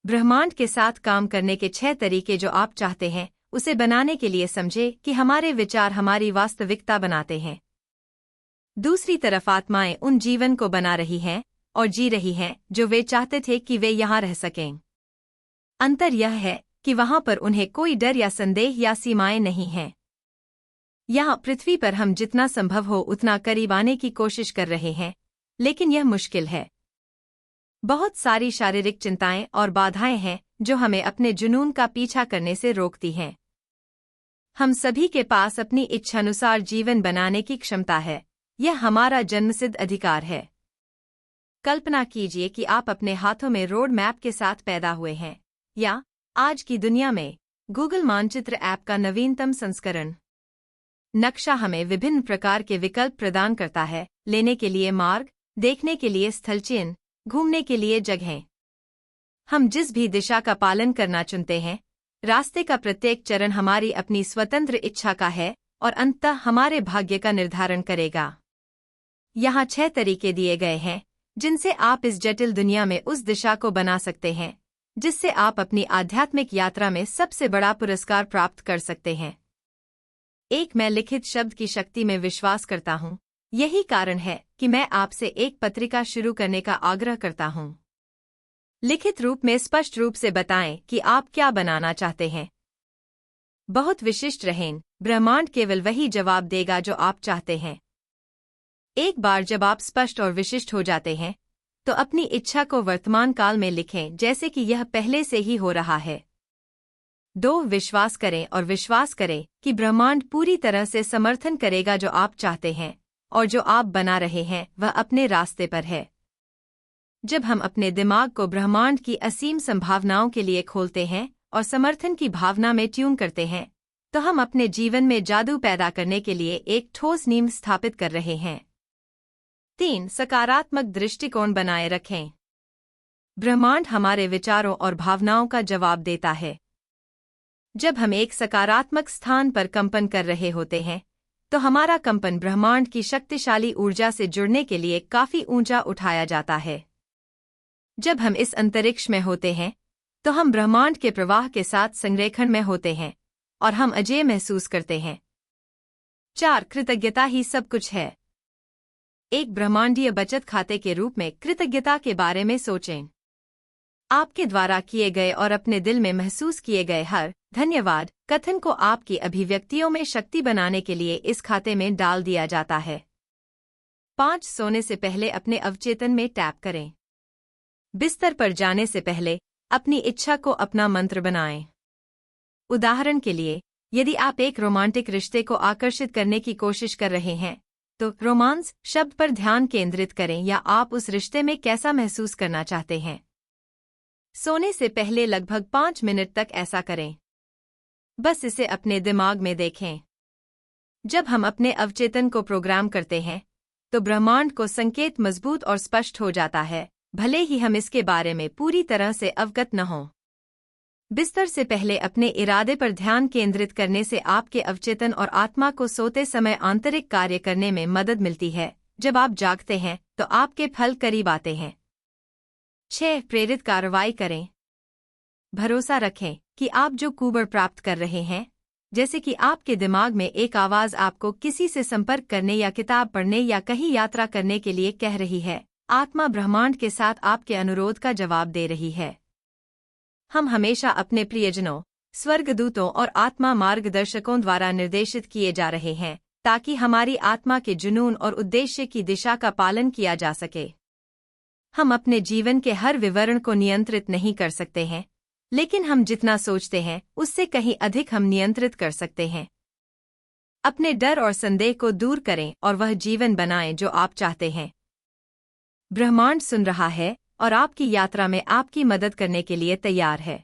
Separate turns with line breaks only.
ब्रह्मांड के साथ काम करने के 6 तरीके जो आप चाहते हैं उसे बनाने के लिए समझे कि हमारे विचार हमारी वास्तविकता बनाते हैं। दूसरी तरफ आत्माएं उन जीवन को बना रही हैं और जी रही हैं जो वे चाहते थे कि वे यहाँ रह सकें। अंतर यह है कि वहाँ पर उन्हें कोई डर या संदेह या सीमाएं नहीं हैं। यहाँ पृथ्वी पर हम जितना संभव हो उतना करीब आने की कोशिश कर रहे हैं, लेकिन यह मुश्किल है। बहुत सारी शारीरिक चिंताएं और बाधाएं हैं जो हमें अपने जुनून का पीछा करने से रोकती हैं। हम सभी के पास अपनी इच्छानुसार जीवन बनाने की क्षमता है। यह हमारा जन्मसिद्ध अधिकार है। कल्पना कीजिए कि आप अपने हाथों में रोड मैप के साथ पैदा हुए हैं, या आज की दुनिया में गूगल मानचित्र ऐप का नवीनतम संस्करण। नक्शा हमें विभिन्न प्रकार के विकल्प प्रदान करता है, लेने के लिए मार्ग, देखने के लिए स्थल चिन्ह, घूमने के लिए जगहें। हम जिस भी दिशा का पालन करना चुनते हैं, रास्ते का प्रत्येक चरण हमारी अपनी स्वतंत्र इच्छा का है और अंततः हमारे भाग्य का निर्धारण करेगा। यहाँ 6 तरीके दिए गए हैं जिनसे आप इस जटिल दुनिया में उस दिशा को बना सकते हैं जिससे आप अपनी आध्यात्मिक यात्रा में सबसे बड़ा पुरस्कार प्राप्त कर सकते हैं। 1 मैं लिखित शब्द की शक्ति में विश्वास करता हूँ। यही कारण है कि मैं आपसे एक पत्रिका शुरू करने का आग्रह करता हूँ। लिखित रूप में स्पष्ट रूप से बताएं कि आप क्या बनाना चाहते हैं। बहुत विशिष्ट रहें, ब्रह्मांड केवल वही जवाब देगा जो आप चाहते हैं। एक बार जब आप स्पष्ट और विशिष्ट हो जाते हैं, तो अपनी इच्छा को वर्तमान काल में लिखें जैसे कि यह पहले से ही हो रहा है। 2 विश्वास करें और विश्वास करें कि ब्रह्मांड पूरी तरह से समर्थन करेगा जो आप चाहते हैं और जो आप बना रहे हैं वह अपने रास्ते पर है। जब हम अपने दिमाग को ब्रह्मांड की असीम संभावनाओं के लिए खोलते हैं और समर्थन की भावना में ट्यून करते हैं, तो हम अपने जीवन में जादू पैदा करने के लिए एक ठोस नींव स्थापित कर रहे हैं। 3 सकारात्मक दृष्टिकोण बनाए रखें। ब्रह्मांड हमारे विचारों और भावनाओं का जवाब देता है। जब हम एक सकारात्मक स्थान पर कंपन कर रहे होते हैं, तो हमारा कंपन ब्रह्मांड की शक्तिशाली ऊर्जा से जुड़ने के लिए काफी ऊंचा उठाया जाता है। जब हम इस अंतरिक्ष में होते हैं, तो हम ब्रह्मांड के प्रवाह के साथ संरेखण में होते हैं और हम अजेय महसूस करते हैं। 4 कृतज्ञता ही सब कुछ है। एक ब्रह्मांडीय बचत खाते के रूप में कृतज्ञता के बारे में सोचें। आपके द्वारा किए गए और अपने दिल में महसूस किए गए हर धन्यवाद कथन को आपकी अभिव्यक्तियों में शक्ति बनाने के लिए इस खाते में डाल दिया जाता है। 5 सोने से पहले अपने अवचेतन में टैप करें। बिस्तर पर जाने से पहले अपनी इच्छा को अपना मंत्र बनाएं। उदाहरण के लिए, यदि आप एक रोमांटिक रिश्ते को आकर्षित करने की कोशिश कर रहे हैं, तो रोमांस शब्द पर ध्यान केंद्रित करें या आप उस रिश्ते में कैसा महसूस करना चाहते हैं। सोने से पहले लगभग 5 मिनट तक ऐसा करें। बस इसे अपने दिमाग में देखें। जब हम अपने अवचेतन को प्रोग्राम करते हैं, तो ब्रह्मांड को संकेत मजबूत और स्पष्ट हो जाता है, भले ही हम इसके बारे में पूरी तरह से अवगत न हों। बिस्तर से पहले अपने इरादे पर ध्यान केंद्रित करने से आपके अवचेतन और आत्मा को सोते समय आंतरिक कार्य करने में मदद मिलती है। जब आप जागते हैं, तो आपके फल करीब आते हैं। 6 प्रेरित कार्रवाई करें। भरोसा रखें कि आप जो कुबड़ प्राप्त कर रहे हैं, जैसे कि आपके दिमाग में एक आवाज आपको किसी से संपर्क करने या किताब पढ़ने या कहीं यात्रा करने के लिए कह रही है, आत्मा ब्रह्मांड के साथ आपके अनुरोध का जवाब दे रही है। हम हमेशा अपने प्रियजनों, स्वर्गदूतों और आत्मा मार्गदर्शकों द्वारा निर्देशित किए जा रहे हैं, ताकि हमारी आत्मा के जुनून और उद्देश्य की दिशा का पालन किया जा सके। हम अपने जीवन के हर विवरण को नियंत्रित नहीं कर सकते हैं, लेकिन हम जितना सोचते हैं उससे कहीं अधिक हम नियंत्रित कर सकते हैं। अपने डर और संदेह को दूर करें और वह जीवन बनाएं जो आप चाहते हैं। ब्रह्मांड सुन रहा है और आपकी यात्रा में आपकी मदद करने के लिए तैयार है।